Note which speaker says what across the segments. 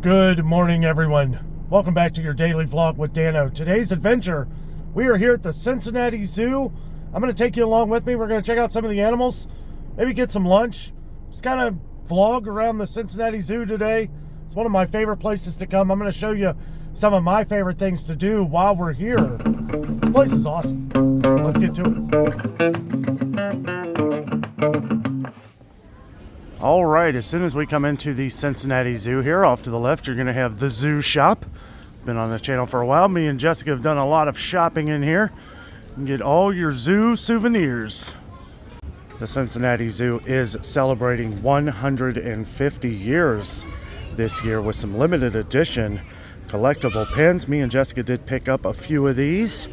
Speaker 1: Good morning, everyone. Welcome back to your daily vlog with Dano. Today's adventure, we are here at the Cincinnati Zoo. I'm going to take you along with me. We're going to check out some of the animals, maybe get some lunch. Just kind of vlog around the Cincinnati Zoo today. It's one of my favorite places to come. I'm going to show you some of my favorite things to do while we're here. This place is awesome. Let's get to it. All right, as soon as we come into the Cincinnati Zoo here, off to the left, you're going to have the Zoo Shop. Been on the channel for a while. Me and Jessica have done a lot of shopping in here. You can get all your zoo souvenirs. The Cincinnati Zoo is celebrating 150 years this year with some limited edition collectible pins. Me and Jessica did pick up a few of these.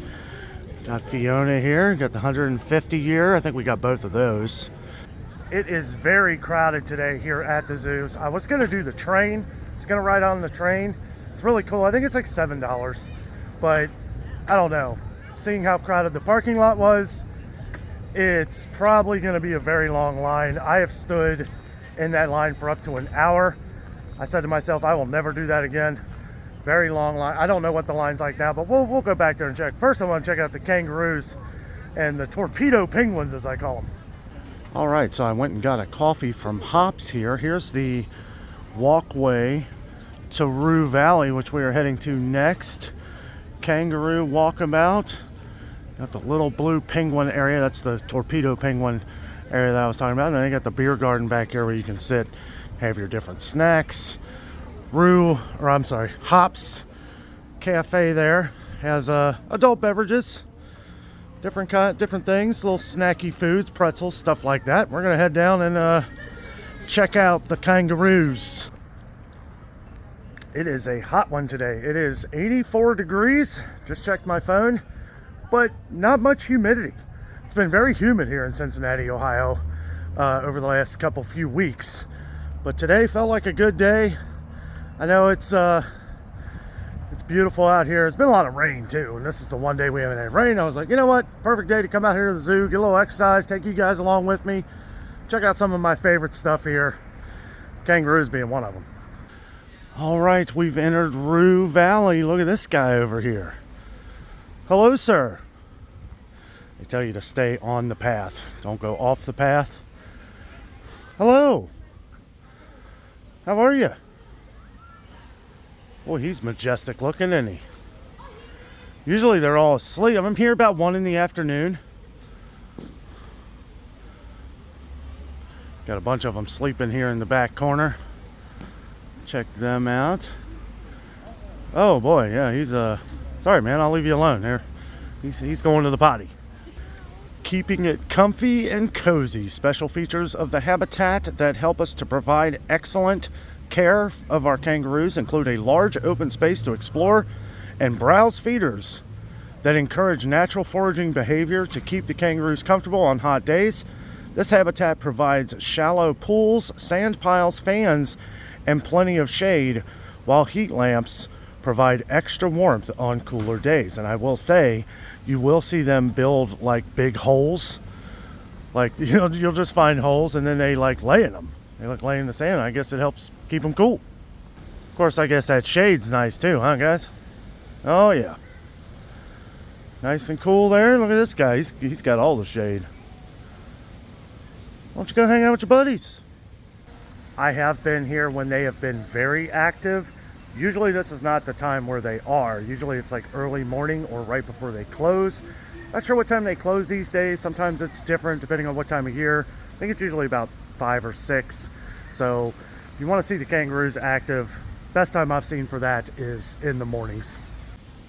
Speaker 1: Got Fiona here, got the 150 year. I think we got both of those. It is very crowded today here at the zoos. I was going to do the train. I was going to ride on the train. It's really cool. I think it's like $7, but I don't know. Seeing how crowded the parking lot was, it's probably going to be a very long line. I have stood in that line for up to an hour. I said to myself, I will never do that again. Very long line. I don't know what the line's like now, but we'll go back there and check. First, I want to check out the kangaroos and the torpedo penguins, as I call them. All right, so I went and got a coffee from Hops here. Here's the walkway to Rue Valley, which we are heading to next. Kangaroo walkabout. Got the little blue penguin area. That's the torpedo penguin area that I was talking about. And then you got the beer garden back here where you can sit, have your different snacks. Hops Cafe there has adult beverages. Different things, little snacky foods, pretzels, stuff like that. We're gonna head down and check out the kangaroos. It is a hot one today. It is 84 degrees. Just checked my phone, but not much humidity. It's been very humid here in Cincinnati, Ohio, over the last few weeks. But today felt like a good day. I know it's beautiful out here. It's been a lot of rain too, and this is the one day we haven't had rain. I was like, you know what? Perfect day to come out here to the zoo, get a little exercise, take you guys along with me, check out some of my favorite stuff here. Kangaroos being one of them. All right, we've entered Rue Valley. Look at this guy over here. Hello, sir. They tell you to stay on the path. Don't go off the path. Hello. How are you? Boy, he's majestic looking, isn't he? Usually they're all asleep. I'm here about 1 in the afternoon. Got a bunch of them sleeping here in the back corner. Check them out. Oh boy, yeah, he's sorry man, I'll leave you alone here. He's going to the potty. Keeping it comfy and cozy. Special features of the habitat that help us to provide excellent care of our kangaroos include a large open space to explore and browse feeders that encourage natural foraging behavior to keep the kangaroos comfortable on hot days. This habitat provides shallow pools, sand piles, fans, and plenty of shade, while heat lamps provide extra warmth on cooler days. And I will say, you will see them build like big holes. Like, you'll just find holes and then they like lay in them. They lay in the sand. I guess it helps keep them cool. Of course, I guess that shade's nice too, huh, guys? Oh, yeah. Nice and cool there. Look at this guy. He's got all the shade. Why don't you go hang out with your buddies? I have been here when they have been very active. Usually this is not the time where they are. Usually it's like early morning or right before they close. Not sure what time they close these days. Sometimes it's different depending on what time of year. I think it's usually about 5 or 6. So if you want to see the kangaroos active, best time I've seen for that is in the mornings.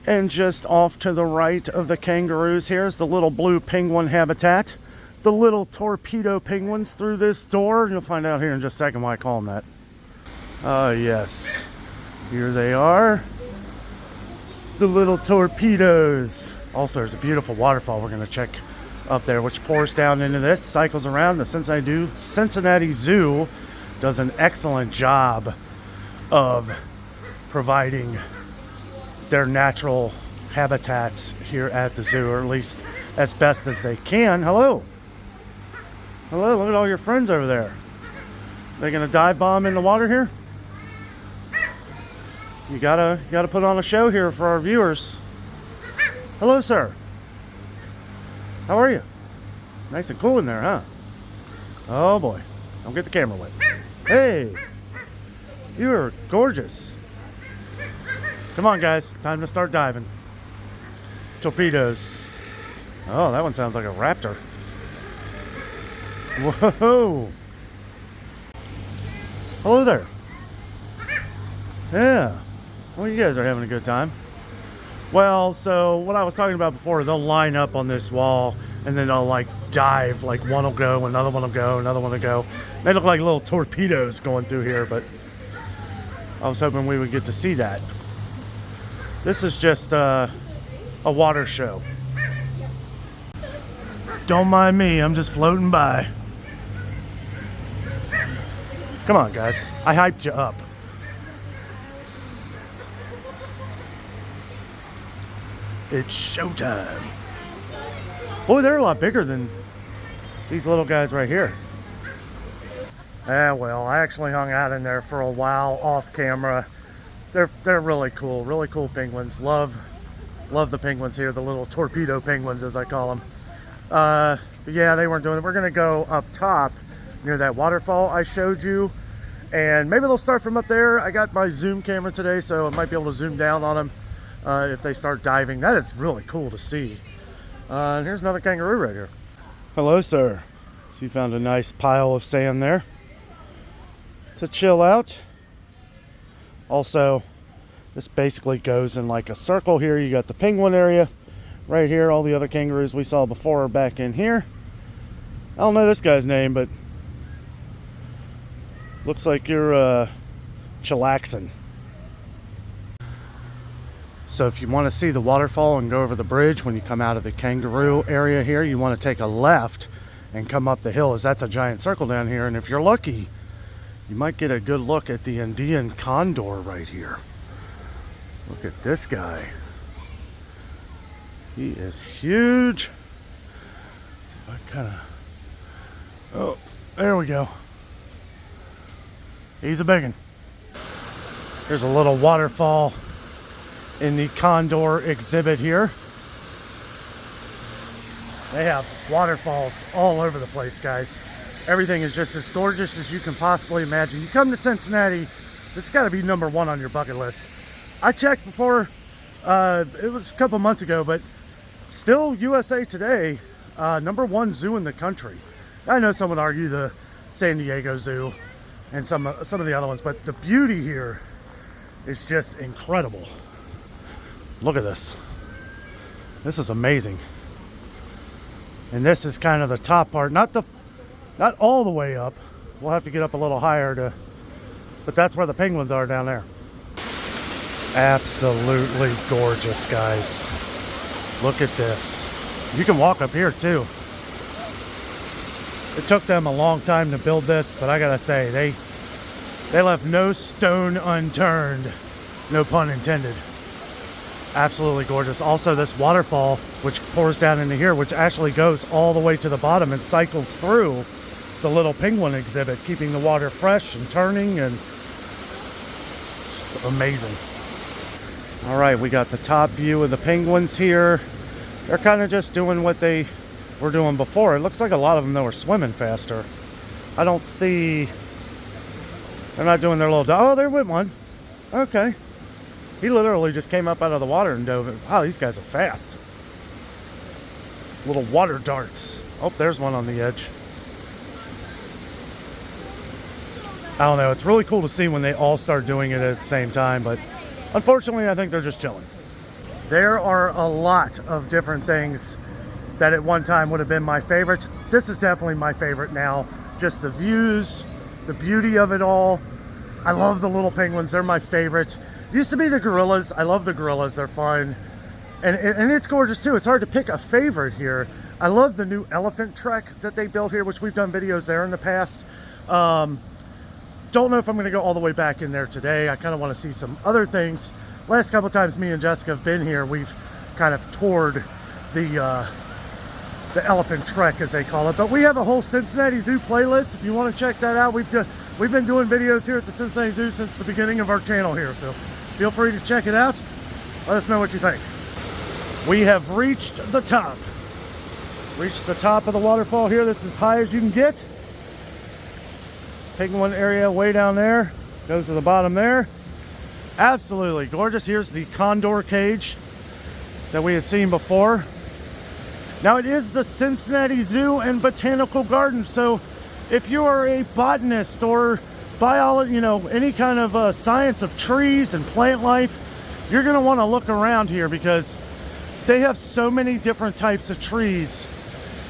Speaker 1: And just off to the right of the kangaroos here is the little blue penguin habitat. The little torpedo penguins through this door. You'll find out here in just a second why I call them that. Yes. Here they are. The little torpedoes. Also, there's a beautiful waterfall we're going to check up there, which pours down into this, cycles around. The Cincinnati Zoo does an excellent job of providing their natural habitats here at the zoo, or at least as best as they can. Hello. Hello, look at all your friends over there. They gonna dive bomb in the water here? You gotta put on a show here for our viewers. Hello, sir. How are you? Nice and cool in there, huh? Oh boy. Don't get the camera wet. Hey! You are gorgeous. Come on, guys. Time to start diving. Torpedoes. Oh, that one sounds like a raptor. Whoa! Hello there. Yeah. Well, you guys are having a good time. Well, so what I was talking about before, they'll line up on this wall and then they'll like dive. Like one will go, another one will go, another one will go. They look like little torpedoes going through here, but I was hoping we would get to see that. This is just a water show. Don't mind me, I'm just floating by. Come on, guys. I hyped you up. It's showtime. Boy, they're a lot bigger than these little guys right here. Well, I actually hung out in there for a while off camera. They're really cool penguins. Love the penguins here, the little torpedo penguins as I call them. But yeah, they weren't doing it. We're gonna go up top near that waterfall I showed you, and maybe they'll start from up there. I got my zoom camera today, so I might be able to zoom down on them if they start diving. That is really cool to see. And here's another kangaroo right here. Hello, sir. So you found a nice pile of sand there to chill out. Also, this basically goes in like a circle here. You got the penguin area right here. All the other kangaroos we saw before are back in here. I don't know this guy's name, but looks like you're chillaxing. So if you want to see the waterfall and go over the bridge when you come out of the kangaroo area here, you want to take a left and come up the hill, as that's a giant circle down here. And if you're lucky, you might get a good look at the Andean condor right here. Look at this guy. He is huge. I kind of... Oh, there we go. He's a big one. Here's a little waterfall in the condor exhibit here. They have waterfalls all over the place, guys. Everything is just as gorgeous as you can possibly imagine. You come to Cincinnati, this has got to be #1 on your bucket list. I checked before, it was a couple months ago, but still USA Today, #1 zoo in the country. I know some would argue the San Diego Zoo and some of the other ones, but the beauty here is just incredible. Look at this. This is amazing. And this is kind of the top part, not all the way up. We'll have to get up a little higher but that's where the penguins are down there. Absolutely gorgeous, guys. Look at this. You can walk up here too. It took them a long time to build this, but I gotta say, they left no stone unturned. No pun intended. Absolutely gorgeous. Also, this waterfall, which pours down into here, which actually goes all the way to the bottom and cycles through the little penguin exhibit, keeping the water fresh and turning, and it's amazing. All right, we got the top view of the penguins here. They're kind of just doing what they were doing before. It looks like a lot of them, though, are swimming faster. I don't see... They're not doing their little... Oh, there went one. Okay. He literally just came up out of the water and dove in. Wow, these guys are fast. Little water darts. Oh, there's one on the edge. I don't know. It's really cool to see when they all start doing it at the same time, but unfortunately, I think they're just chilling. There are a lot of different things that at one time would have been my favorite. This is definitely my favorite now. Just the views, the beauty of it all. I love the little penguins. They're my favorite. Used to be the gorillas. I love the gorillas. They're fun. And it's gorgeous too. It's hard to pick a favorite here. I love the new elephant trek that they built here, which we've done videos there in the past. Don't know if I'm going to go all the way back in there today. I kind of want to see some other things. Last couple times me and Jessica have been here, we've kind of toured the elephant trek, as they call it. But we have a whole Cincinnati Zoo playlist. If you want to check that out, we've been doing videos here at the Cincinnati Zoo since the beginning of our channel here. So Feel free to check it out. Let us know what you think. We have reached the top. Reached the top of the waterfall here. This is as high as you can get. Penguin area way down there. Goes to the bottom there. Absolutely gorgeous. Here's the condor cage that we had seen before. Now it is the Cincinnati Zoo and Botanical Gardens, so if you are a botanist or biology, any kind of science of trees and plant life, you're going to want to look around here because they have so many different types of trees.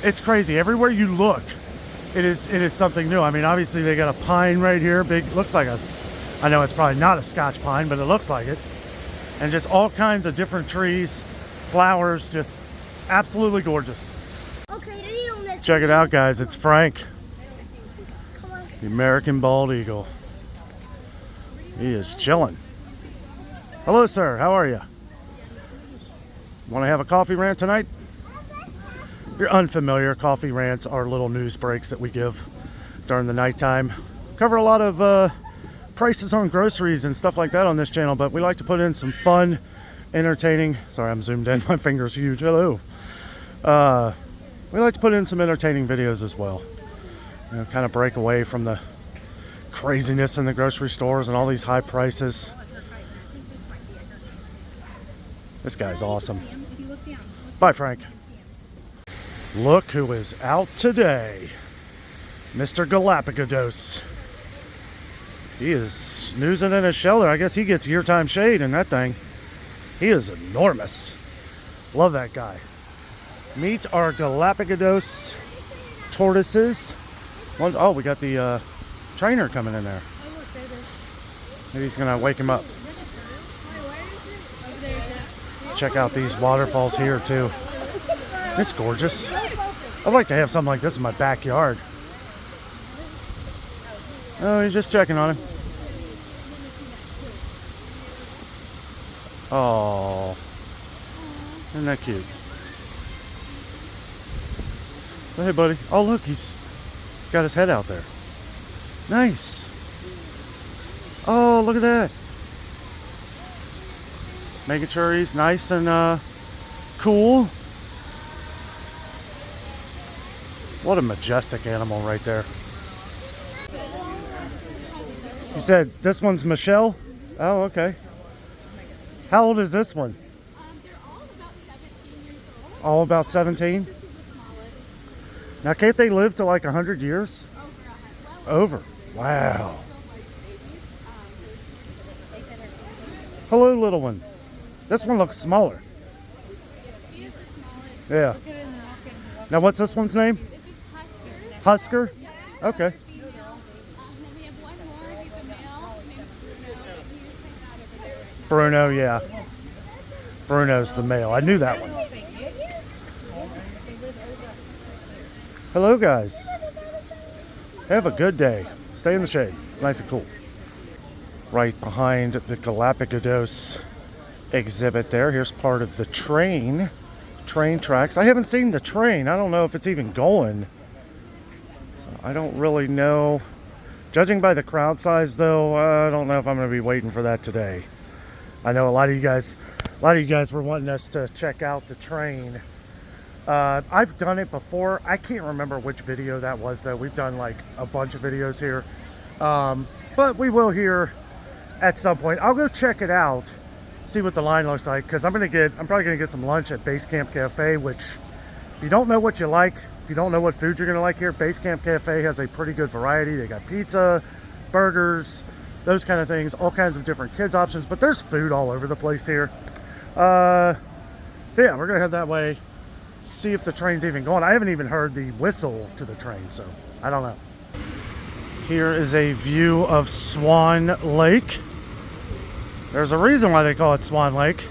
Speaker 1: It's crazy. Everywhere you look, it is something new. I mean, obviously they got a pine right here, big, looks like I know it's probably not a Scotch pine, but it looks like it. And just all kinds of different trees, flowers, just absolutely gorgeous. Check it out, guys. It's Frank, the American bald eagle. He is chilling. Hello, sir. How are you? Want to have a coffee rant tonight? If you're unfamiliar, coffee rants are little news breaks that we give during the nighttime. Cover a lot of prices on groceries and stuff like that on this channel, but we like to put in some fun, entertaining. Sorry, I'm zoomed in. My finger's huge. Hello. We like to put in some entertaining videos as well. Kind of break away from the craziness in the grocery stores and all these high prices. This guy's awesome. Bye, Frank. Look who is out today. Mr. Galapagos. He is snoozing in his shelter. I guess he gets year-time shade in that thing. He is enormous. Love that guy. Meet our Galapagos tortoises. Oh, we got the trainer coming in there. Maybe he's gonna wake him up. Check out these waterfalls here too. It's gorgeous. I'd like to have something like this in my backyard. Oh, he's just checking on him. Oh, isn't that cute? So, hey, buddy. Oh, look, he's got his head out there. Nice. Oh, look at that. Making sure he's nice and cool. What a majestic animal right there. You said this one's Michelle? Oh, okay. How old is this one?
Speaker 2: They're all about 17 years old.
Speaker 1: All about 17?
Speaker 2: This is the smallest.
Speaker 1: Now, can't they live to like 100 years? Over. Wow. Hello, little one. This one looks smaller.
Speaker 2: She is the smallest.
Speaker 1: Yeah. Now, what's this one's name?
Speaker 2: This is Husker.
Speaker 1: Husker? Okay.
Speaker 2: Female. And then we have one more. He's a male named Bruno. He is hanging out over there right now.
Speaker 1: Bruno, yeah. Bruno's the male. I knew that one. Hello, guys. Have a good day. Stay in the shade. Nice and cool. Right behind the Galapagos exhibit there. Here's part of the train tracks. I haven't seen the train. I don't know if it's even going. So I don't really know. Judging by the crowd size, though, I don't know if I'm going to be waiting for that today. I know a lot of you guys were wanting us to check out the train. I've done it before. I can't remember which video that was, though. We've done like a bunch of videos here, but we will here at some point. I'll go check it out, see what the line looks like, because I'm probably gonna get some lunch at Base Camp Cafe. Which, if you don't know what you like, if you don't know what food you're gonna like here, Base Camp Cafe has a pretty good variety. They got pizza, burgers, those kind of things, all kinds of different kids options. But there's food all over the place here. So yeah, we're gonna head that way. See if the train's even going. I haven't even heard the whistle to the train, so I don't know. Here is a view of Swan Lake. There's a reason why they call it Swan Lake.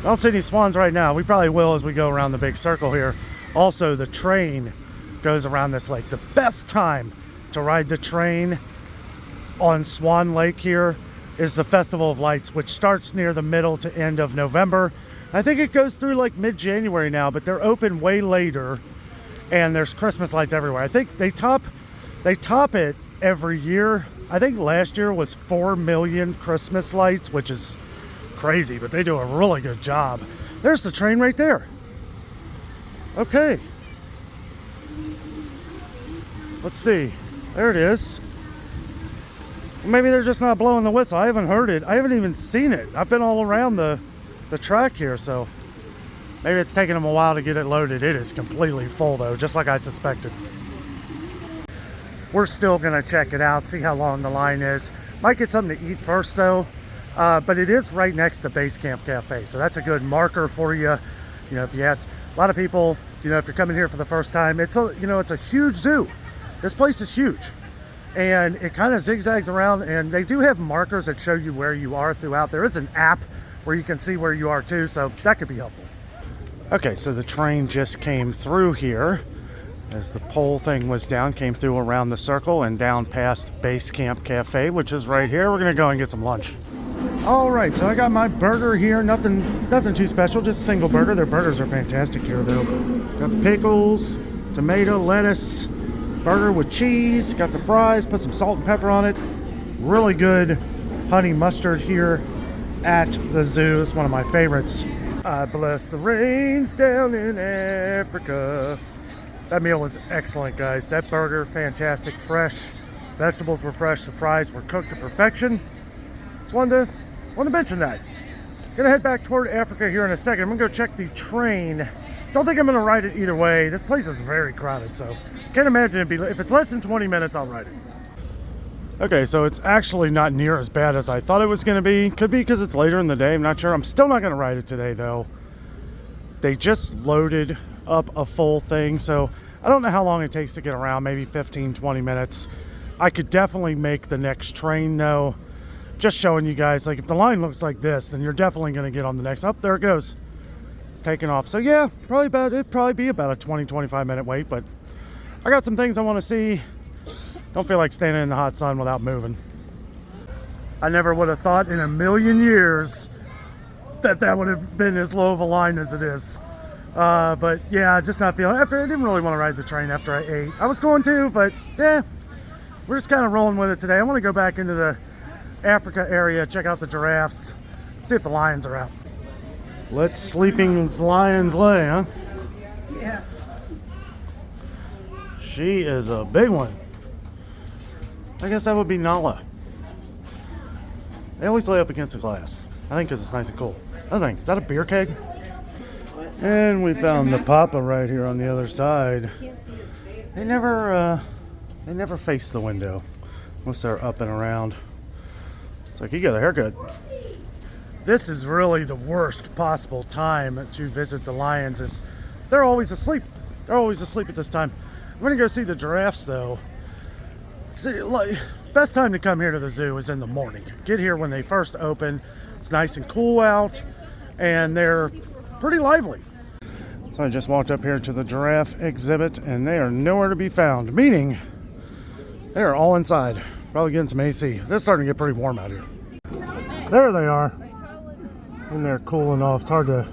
Speaker 1: I don't see any swans right now. We probably will as we go around the big circle here. Also, the train goes around this lake. The best time to ride the train on Swan Lake here is the Festival of Lights, which starts near the middle to end of November. I think it goes through like mid-January now, but they're open way later, and there's Christmas lights everywhere. I think they top it every year. I think last year was 4 million Christmas lights, which is crazy, but they do a really good job. There's the train right there. Okay. Let's see. There it is. Maybe they're just not blowing the whistle. I haven't heard it. I haven't even seen it. I've been all around the track here, so maybe it's taking them a while to get it loaded. It is completely full though, just like I suspected. We're still gonna check it out, see how long the line is. Might get something to eat first though, but it is right next to Base Camp Cafe, so that's a good marker for you. You know, if you ask a lot of people, you know, if you're coming here for the first time, it's a, you know, it's a huge zoo. This place is huge, and it kind of zigzags around, and they do have markers that show you where you are throughout. There is an app where you can see where you are too, so that could be helpful. Okay, so the train just came through here as the pole thing was down, came through around the circle and down past Base Camp Cafe, which is right here. We're gonna go and get some lunch. All right, so I got my burger here. Nothing too special, just a single burger. Their burgers are fantastic here though. Got the pickles, tomato, lettuce, burger with cheese, got the fries, put some salt and pepper on it. Really good honey mustard here at the zoo. It's one of my favorites. I bless the rains down in Africa. That meal was excellent, guys. That burger, fantastic, fresh. Vegetables were fresh. The fries were cooked to perfection. Just wanted to mention that. Gonna head back toward Africa here in a second. I'm gonna go check the train. Don't think I'm gonna ride it either way. This place is very crowded, so can't imagine if it's less than 20 minutes, I'll ride it. Okay, so it's actually not near as bad as I thought it was going to be. Could be because it's later in the day. I'm not sure. I'm still not going to ride it today, though. They just loaded up a full thing, so I don't know how long it takes to get around. Maybe 15, 20 minutes. I could definitely make the next train, though. Just showing you guys, like, if the line looks like this, then you're definitely going to get on the next. Oh, there it goes. It's taking off. So, yeah, it'd probably be about a 20, 25 minute wait, but I got some things I want to see. Don't feel like standing in the hot sun without moving. I never would have thought in a million years that would have been as low of a line as it is. But yeah, just not feeling. I didn't really want to ride the train after I ate. I was going to, but yeah, we're just kind of rolling with it today. I want to go back into the Africa area, check out the giraffes, see if the lions are out. Let sleeping lions lay, huh? Yeah. She is a big one. I guess that would be Nala. They always lay up against the glass. I think because it's nice and cool. Other thing, is that a beer keg? And we found the Papa right here on the other side. They never face the window unless they're up and around. It's like, you got a haircut. This is really the worst possible time to visit the lions. They're always asleep. They're always asleep at this time. I'm gonna go see the giraffes though. See, best time to come here to the zoo is in the morning. Get here when they first open. It's nice and cool out, and they're pretty lively. So I just walked up here to the giraffe exhibit, and they are nowhere to be found, meaning they are all inside. Probably getting some AC. It's starting to get pretty warm out here. There they are. And they're cooling off. It's hard to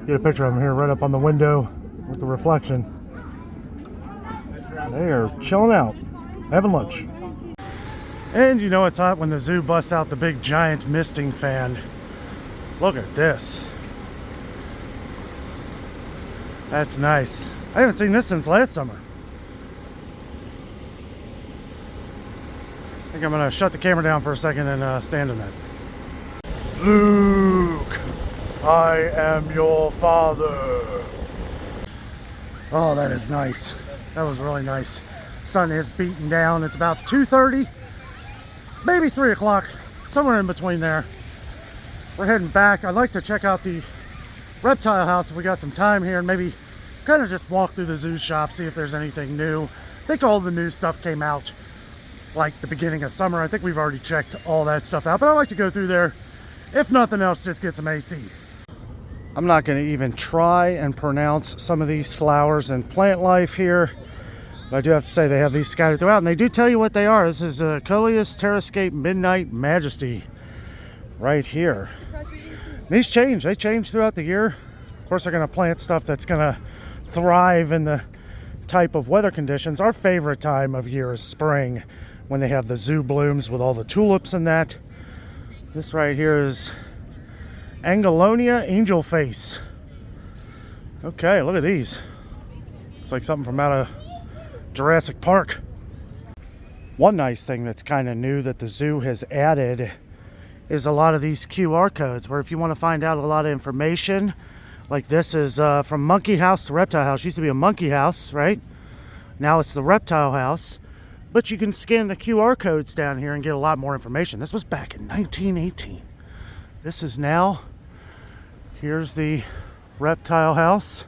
Speaker 1: get a picture of them here right up on the window with the reflection. They are chilling out, having lunch. And you know it's hot when the zoo busts out the big giant misting fan. Look at this. That's nice. I haven't seen this since last summer. I think I'm gonna shut the camera down for a second and stand in that. Luke, I am your father. Oh, that is nice. That was really nice. Sun is beating down. It's about 2:30, maybe 3 o'clock, somewhere in between there. We're heading back. I'd like to check out the reptile house if we got some time here, and maybe kind of just walk through the zoo shop, see if there's anything new. I think all the new stuff came out like the beginning of summer. I think we've already checked all that stuff out, but I like to go through there. If nothing else, just get some AC. I'm not going to even try and pronounce some of these flowers and plant life here. But I do have to say they have these scattered throughout, and they do tell you what they are. This is Coleus Terrascape Midnight Majesty right here. These change. They change throughout the year. Of course, they're going to plant stuff that's going to thrive in the type of weather conditions. Our favorite time of year is spring, when they have the zoo blooms with all the tulips and that. This right here is Angelonia angelface. Okay, look at these. It's like something from out of Jurassic Park. One nice thing that's kind of new that the zoo has added is a lot of these QR codes, where if you want to find out a lot of information, like this is from monkey house to reptile house. Used to be a monkey house, right? Now it's the reptile house. But you can scan the QR codes down here and get a lot more information. This was back in 1918. This is now, here's the reptile house.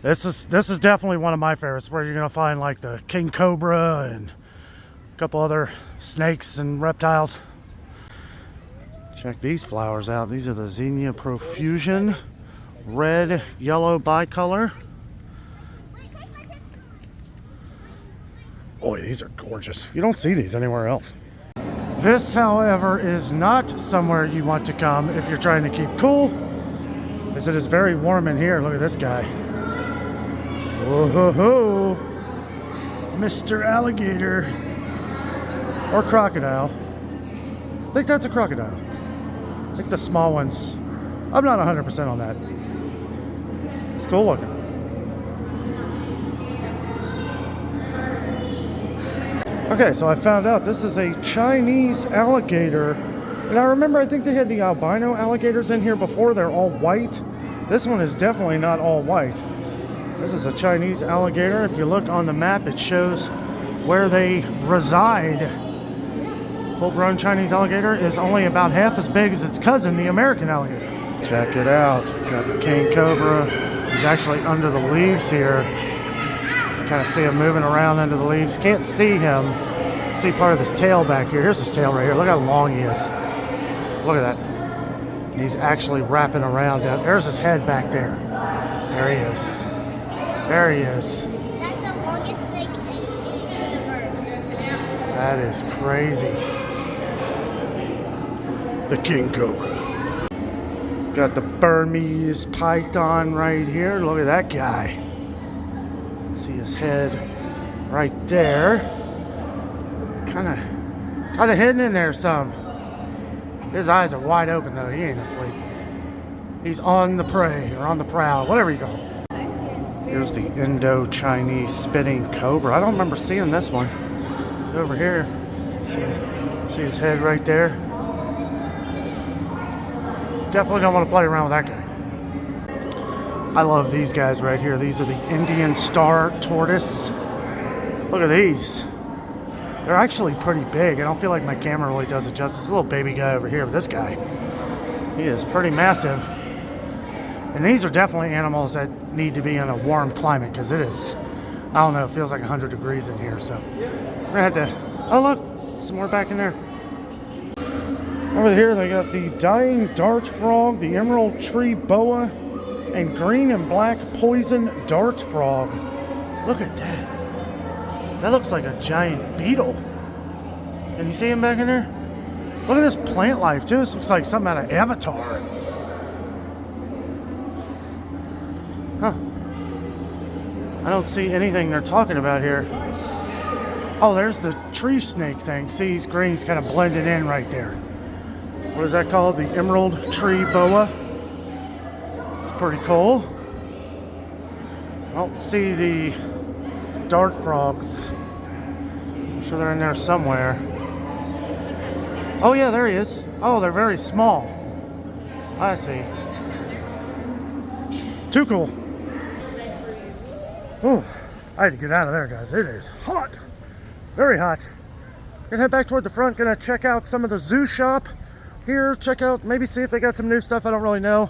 Speaker 1: This is definitely one of my favorites, where you're gonna find like the king cobra and a couple other snakes and reptiles. Check these flowers out. These are the Zinnia profusion, red, yellow bicolor. Boy, these are gorgeous. You don't see these anywhere else. This, however, is not somewhere you want to come if you're trying to keep cool, as it is very warm in here. Look at this guy. Whoa, ho, ho. Mr. Alligator. Or crocodile. I think that's a crocodile. I think the small ones. I'm not 100% on that. It's cool looking. Okay, so I found out this is a Chinese alligator. And I remember, I think they had the albino alligators in here before. They're all white. This one is definitely not all white. This is a Chinese alligator. If you look on the map, it shows where they reside. Full-grown Chinese alligator is only about half as big as its cousin, the American alligator. Check it out. Got the king cobra. He's actually under the leaves here. Kind of see him moving around under the leaves. Can't see him. See part of his tail back here. Here's his tail right here. Look how long he is. Look at that. He's actually wrapping around. There's his head back there. There he is. There he is.
Speaker 3: That's the longest snake in the universe.
Speaker 1: That is crazy. The king cobra. Got the Burmese python right here. Look at that guy. See his head right there. Kind of hidden in there some. His eyes are wide open though. He ain't asleep. He's on the prey or on the prowl, whatever you call it. Here's the Indo-Chinese spitting cobra. I don't remember seeing this one. It's over here. See his head right there. Definitely don't want to play around with that guy. I love these guys right here. These are the Indian star tortoise. Look at these. They're actually pretty big. I don't feel like my camera really does it justice. This little baby guy over here, but this guy, he is pretty massive. And these are definitely animals that need to be in a warm climate, because it is, I don't know, it feels like 100 degrees in here. So we're gonna have to, oh look, some more back in there. Over here they got the dying dart frog, the emerald tree boa, and green and black poison dart frog. Look at that. That looks like a giant beetle. Can you see him back in there? Look at this plant life too. This looks like something out of Avatar. Huh. I don't see anything they're talking about here. Oh, there's the tree snake thing. See, he's green. He's kind of blended in right there. What is that called? The emerald tree boa. It's pretty cool. I don't see the dart frogs. I'm sure they're in there somewhere. Oh yeah, there he is. Oh, they're very small. I see. Too cool. Oh, I had to get out of there, guys. It is hot. Very hot. Gonna head back toward the front. Gonna check out some of the zoo shop here. Check out, maybe see if they got some new stuff. I don't really know.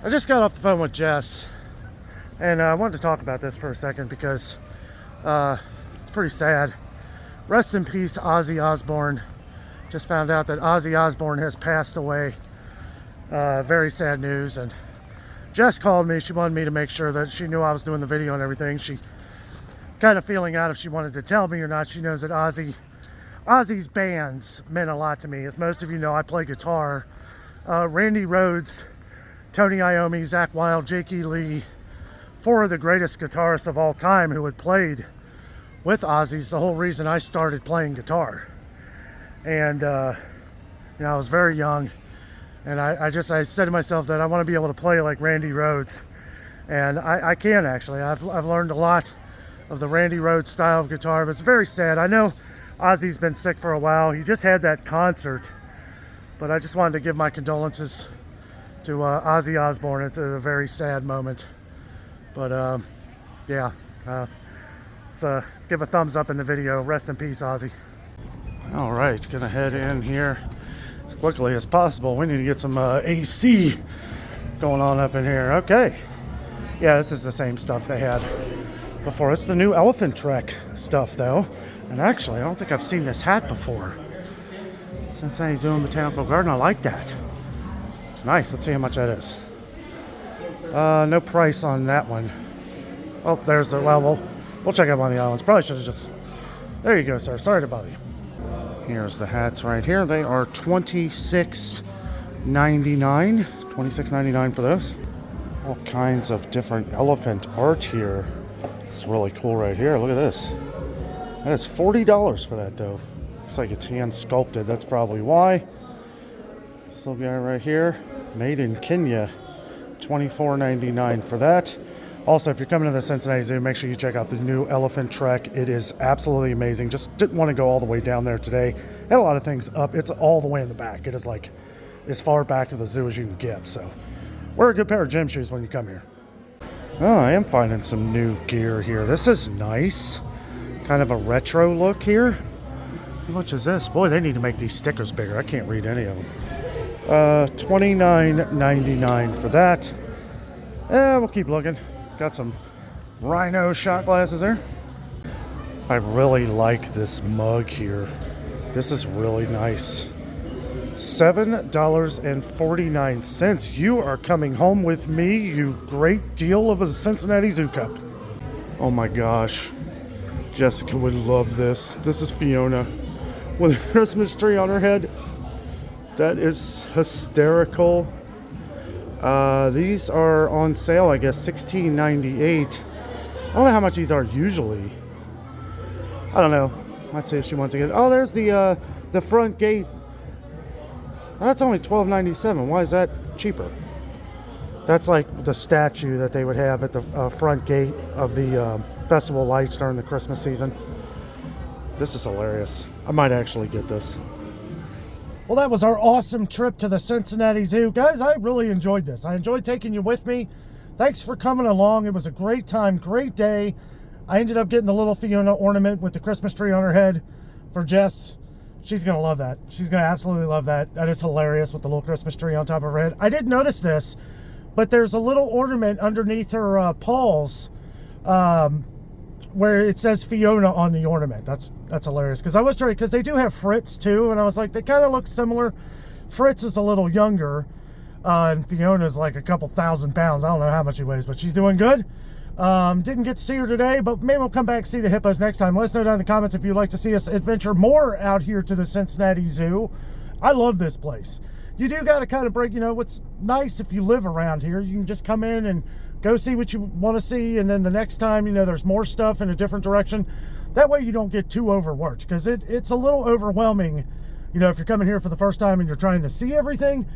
Speaker 1: I just got off the phone with Jess, and I wanted to talk about this for a second because it's pretty sad. Rest in peace, Ozzy Osbourne. Just found out that Ozzy Osbourne has passed away. Very sad news. And Jess called me. She wanted me to make sure that she knew I was doing the video and everything. She kind of feeling out if she wanted to tell me or not. She knows that Ozzy's bands meant a lot to me. As most of you know, I play guitar. Randy Rhoads, Tony Iommi, Zakk Wylde, Jakey Lee, four of the greatest guitarists of all time who had played with Ozzy's the whole reason I started playing guitar. And I was very young, and I said to myself that I want to be able to play like Randy Rhoads, and I can actually. I've learned a lot of the Randy Rhoads style of guitar, but it's very sad. I know Ozzy's been sick for a while. He just had that concert, but I just wanted to give my condolences to Ozzy Osbourne. It's a very sad moment, but let's give a thumbs up in the video. Rest in peace, Ozzy. All right, gonna head in here as quickly as possible. We need to get some AC going on up in here. Okay, yeah, this is the same stuff they had before. It's the new Elephant Trek stuff though, and actually I don't think I've seen this hat before. Cincinnati Zoo and Botanical Garden, I like that. It's nice. Let's see how much that is. No price on that one. Oh, there's the, well, we'll check out on the other ones. Probably should have just, there you go, sir. Sorry to bother you. Here's the hats right here. They are $26.99. $26.99 for those. All kinds of different elephant art here. It's really cool right here. Look at this. That is $40 for that though. Looks like it's hand sculpted. That's probably why. This little guy right here, made in Kenya. $24.99 for that. Also, if you're coming to the Cincinnati Zoo, make sure you check out the new Elephant Trek. It is absolutely amazing. Just didn't want to go all the way down there today. Had a lot of things up. It's all the way in the back. It is like as far back to the zoo as you can get. So wear a good pair of gym shoes when you come here. Oh, I am finding some new gear here. This is nice. Kind of a retro look here. How much is this? Boy, they need to make these stickers bigger. I can't read any of them. $29.99 for that. We'll keep looking. Got some rhino shot glasses there. I really like this mug here. This is really nice. $7.49. You are coming home with me, you great deal of a Cincinnati Zoo cup. Oh my gosh. Jessica would love this. This is Fiona with a Christmas tree on her head. That is hysterical. These are on sale, I guess, $16.98. I don't know how much these are usually. I don't know. Let's see if she wants to get. Oh, there's the front gate. Oh, that's only $12.97. Why is that cheaper? That's like the statue that they would have at the front gate of the festival lights during the Christmas season. This is hilarious. I might actually get this. Well, that was our awesome trip to the Cincinnati Zoo. Guys, I really enjoyed this. I enjoyed taking you with me. Thanks for coming along. It was a great time, great day. I ended up getting the little Fiona ornament with the Christmas tree on her head for Jess. She's going to love that. She's going to absolutely love that. That is hilarious with the little Christmas tree on top of her head. I did notice this, but there's a little ornament underneath her paws where it says Fiona on the ornament. That's hilarious, because I was trying, because they do have Fritz too, and I was like, they kind of look similar. Fritz is a little younger, and Fiona's like a couple thousand pounds. I don't know how much he weighs, but she's doing good. Didn't get to see her today, but maybe we'll come back and see the hippos next time. Let us know down in the comments if you'd like to see us adventure more out here to the Cincinnati Zoo. I love this place. You do got to kind of break, what's nice if you live around here, you can just come in and go see what you want to see, and then the next time, there's more stuff in a different direction. That way you don't get too overworked, because it's a little overwhelming, if you're coming here for the first time and you're trying to see everything.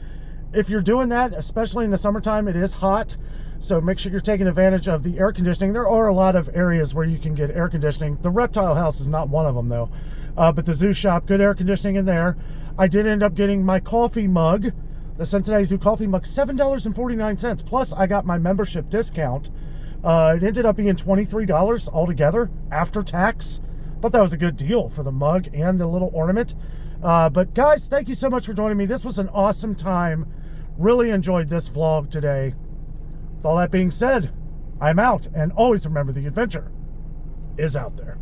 Speaker 1: If you're doing that, especially in the summertime, it is hot, so make sure you're taking advantage of the air conditioning. There are a lot of areas where you can get air conditioning. The Reptile House is not one of them, though. But the zoo shop, good air conditioning in there. I did end up getting my coffee mug, the Cincinnati Zoo coffee mug, $7.49. Plus, I got my membership discount. It ended up being $23 altogether after tax. Thought that was a good deal for the mug and the little ornament. But guys, thank you so much for joining me. This was an awesome time. Really enjoyed this vlog today. With all that being said, I'm out. And always remember, the adventure is out there.